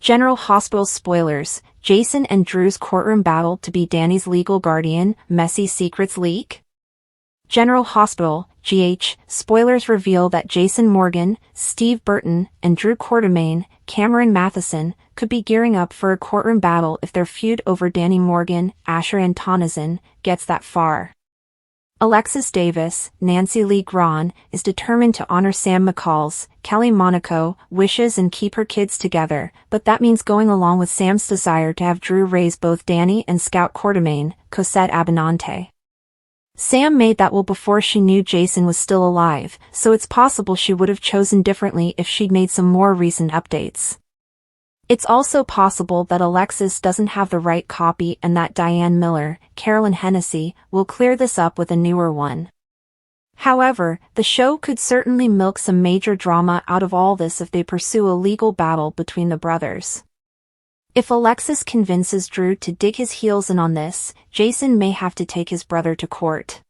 General Hospital spoilers, Jason and Drew's courtroom battle to be Danny's legal guardian, messy secrets leak? General Hospital, GH, spoilers reveal that Jason Morgan, Steve Burton, and Drew Quartermaine, Cameron Matheson, could be gearing up for a courtroom battle if their feud over Danny Morgan, Asher and Tonizin, gets that far. Alexis Davis, Nancy Lee Grahn, is determined to honor Sam McCall's, Kelly Monaco, wishes and keep her kids together, but that means going along with Sam's desire to have Drew raise both Danny and Scout Quartermaine, Cosette Abinante. Sam made that will before she knew Jason was still alive, so it's possible she would have chosen differently if she'd made some more recent updates. It's also possible that Alexis doesn't have the right copy and that Diane Miller, Carolyn Hennessy, will clear this up with a newer one. However, the show could certainly milk some major drama out of all this if they pursue a legal battle between the brothers. If Alexis convinces Drew to dig his heels in on this, Jason may have to take his brother to court.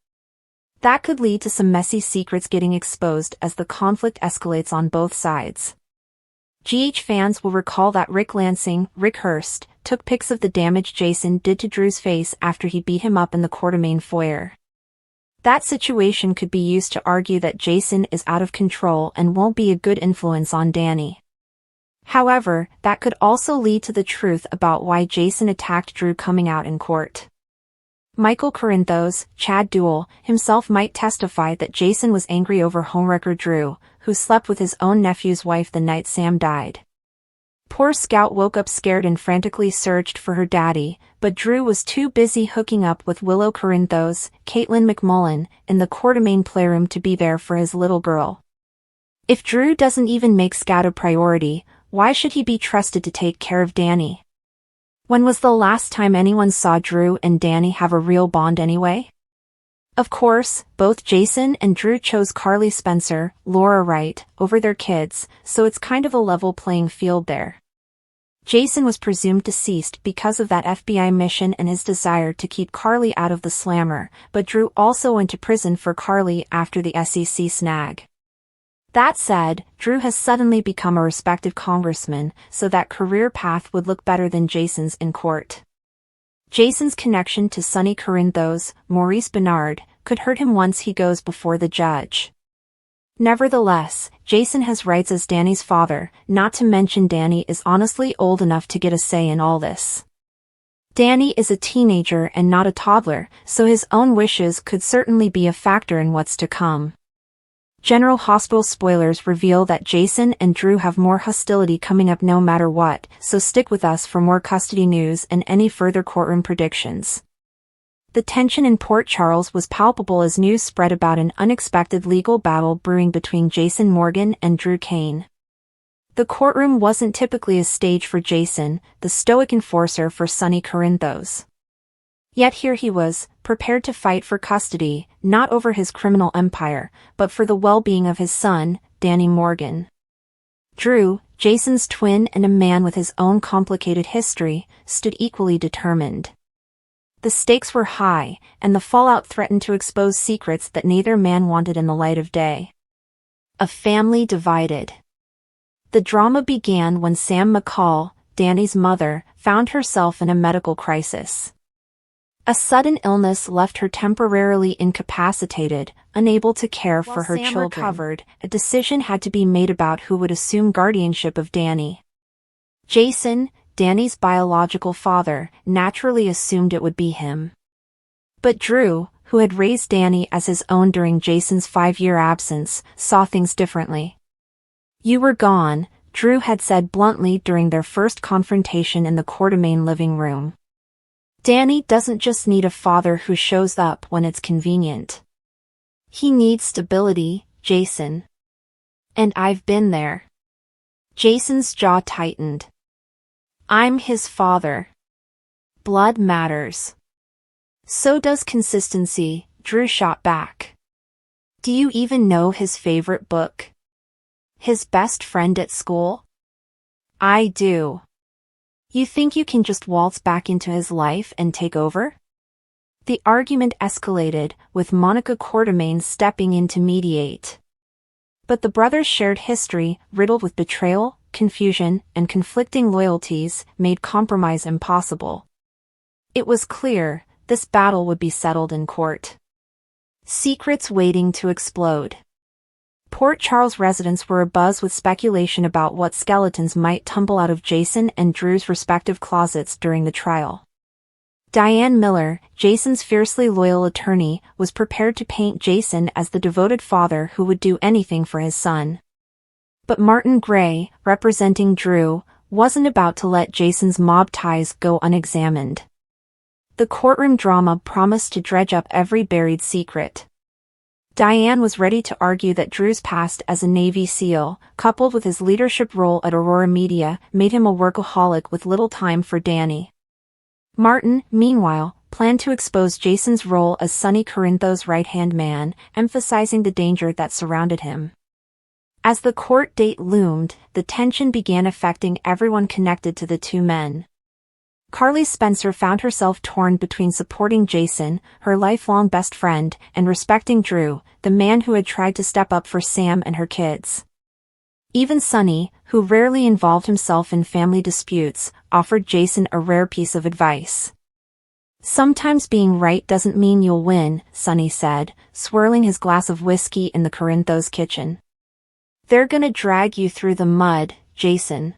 That could lead to some messy secrets getting exposed as the conflict escalates on both sides. GH fans will recall that Rick Lansing, Rick Hurst, took pics of the damage Jason did to Drew's face after he beat him up in the Quartermaine foyer. That situation could be used to argue that Jason is out of control and won't be a good influence on Danny. However, that could also lead to the truth about why Jason attacked Drew coming out in court. Michael Corinthos, Chad Duell, himself might testify that Jason was angry over homewrecker Drew, who slept with his own nephew's wife the night Sam died. Poor Scout woke up scared and frantically searched for her daddy, but Drew was too busy hooking up with Willow Corinthos, Caitlin McMullen, in the Quartermaine playroom to be there for his little girl. If Drew doesn't even make Scout a priority, why should he be trusted to take care of Danny? When was the last time anyone saw Drew and Danny have a real bond anyway? Of course, both Jason and Drew chose Carly Spencer, Laura Wright, over their kids, so it's kind of a level playing field there. Jason was presumed deceased because of that FBI mission and his desire to keep Carly out of the slammer, but Drew also went to prison for Carly after the SEC snag. That said, Drew has suddenly become a respected congressman, so that career path would look better than Jason's in court. Jason's connection to Sonny Corinthos, Maurice Bernard, could hurt him once he goes before the judge. Nevertheless, Jason has rights as Danny's father, not to mention Danny is honestly old enough to get a say in all this. Danny is a teenager and not a toddler, so his own wishes could certainly be a factor in what's to come. General Hospital spoilers reveal that Jason and Drew have more hostility coming up no matter what, so stick with us for more custody news and any further courtroom predictions. The tension in Port Charles was palpable as news spread about an unexpected legal battle brewing between Jason Morgan and Drew Cain. The courtroom wasn't typically a stage for Jason, the stoic enforcer for Sonny Corinthos. Yet here he was, prepared to fight for custody, not over his criminal empire, but for the well-being of his son, Danny Morgan. Drew, Jason's twin and a man with his own complicated history, stood equally determined. The stakes were high, and the fallout threatened to expose secrets that neither man wanted in the light of day. A family divided. The drama began when Sam McCall, Danny's mother, found herself in a medical crisis. A sudden illness left her temporarily incapacitated, unable to care for her children. While Sam recovered, a decision had to be made about who would assume guardianship of Danny. Jason, Danny's biological father, naturally assumed it would be him. But Drew, who had raised Danny as his own during Jason's 5-year absence, saw things differently. "You were gone," Drew had said bluntly during their first confrontation in the Quartermaine living room. Danny doesn't just need a father who shows up when it's convenient. He needs stability, Jason. And I've been there. Jason's jaw tightened. I'm his father. Blood matters. So does consistency, Drew shot back. Do you even know his favorite book? His best friend at school? I do. You think you can just waltz back into his life and take over? The argument escalated, with Monica Quartermaine stepping in to mediate. But the brothers' shared history, riddled with betrayal, confusion, and conflicting loyalties made compromise impossible. It was clear, this battle would be settled in court. Secrets waiting to explode. Port Charles residents were abuzz with speculation about what skeletons might tumble out of Jason and Drew's respective closets during the trial. Diane Miller, Jason's fiercely loyal attorney, was prepared to paint Jason as the devoted father who would do anything for his son. But Martin Gray, representing Drew, wasn't about to let Jason's mob ties go unexamined. The courtroom drama promised to dredge up every buried secret. Diane was ready to argue that Drew's past as a Navy SEAL, coupled with his leadership role at Aurora Media, made him a workaholic with little time for Danny. Martin, meanwhile, planned to expose Jason's role as Sonny Corinthos' right-hand man, emphasizing the danger that surrounded him. As the court date loomed, the tension began affecting everyone connected to the two men. Carly Spencer found herself torn between supporting Jason, her lifelong best friend, and respecting Drew, the man who had tried to step up for Sam and her kids. Even Sonny, who rarely involved himself in family disputes, offered Jason a rare piece of advice. "Sometimes being right doesn't mean you'll win," Sonny said, swirling his glass of whiskey in the Corinthos kitchen. "They're gonna drag you through the mud, Jason.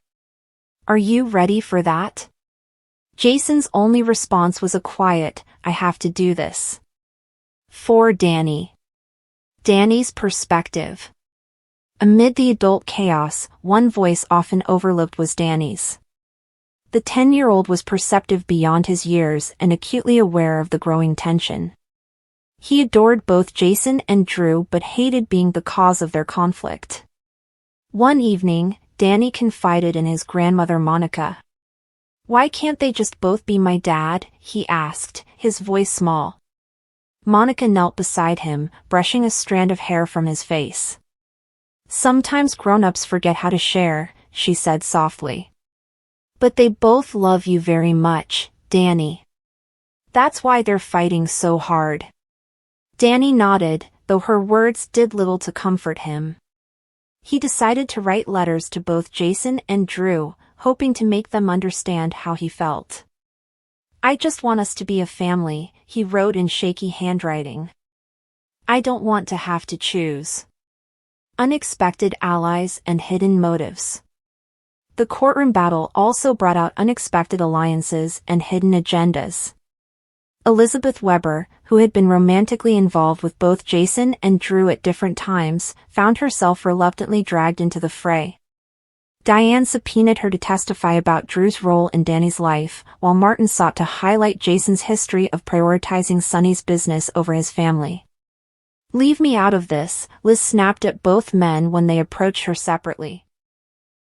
Are you ready for that?" Jason's only response was a quiet, "I have to do this." For Danny. Danny's perspective. Amid the adult chaos, one voice often overlooked was Danny's. The 10-year-old was perceptive beyond his years and acutely aware of the growing tension. He adored both Jason and Drew but hated being the cause of their conflict. One evening, Danny confided in his grandmother Monica. "Why can't they just both be my dad?" he asked, his voice small. Monica knelt beside him, brushing a strand of hair from his face. "Sometimes grown-ups forget how to share," she said softly. "But they both love you very much, Danny. That's why they're fighting so hard." Danny nodded, though her words did little to comfort him. He decided to write letters to both Jason and Drew, hoping to make them understand how he felt. "I just want us to be a family," he wrote in shaky handwriting. "I don't want to have to choose." Unexpected allies and hidden motives. The courtroom battle also brought out unexpected alliances and hidden agendas. Elizabeth Weber, who had been romantically involved with both Jason and Drew at different times, found herself reluctantly dragged into the fray. Diane subpoenaed her to testify about Drew's role in Danny's life, while Martin sought to highlight Jason's history of prioritizing Sonny's business over his family. "Leave me out of this," Liz snapped at both men when they approached her separately.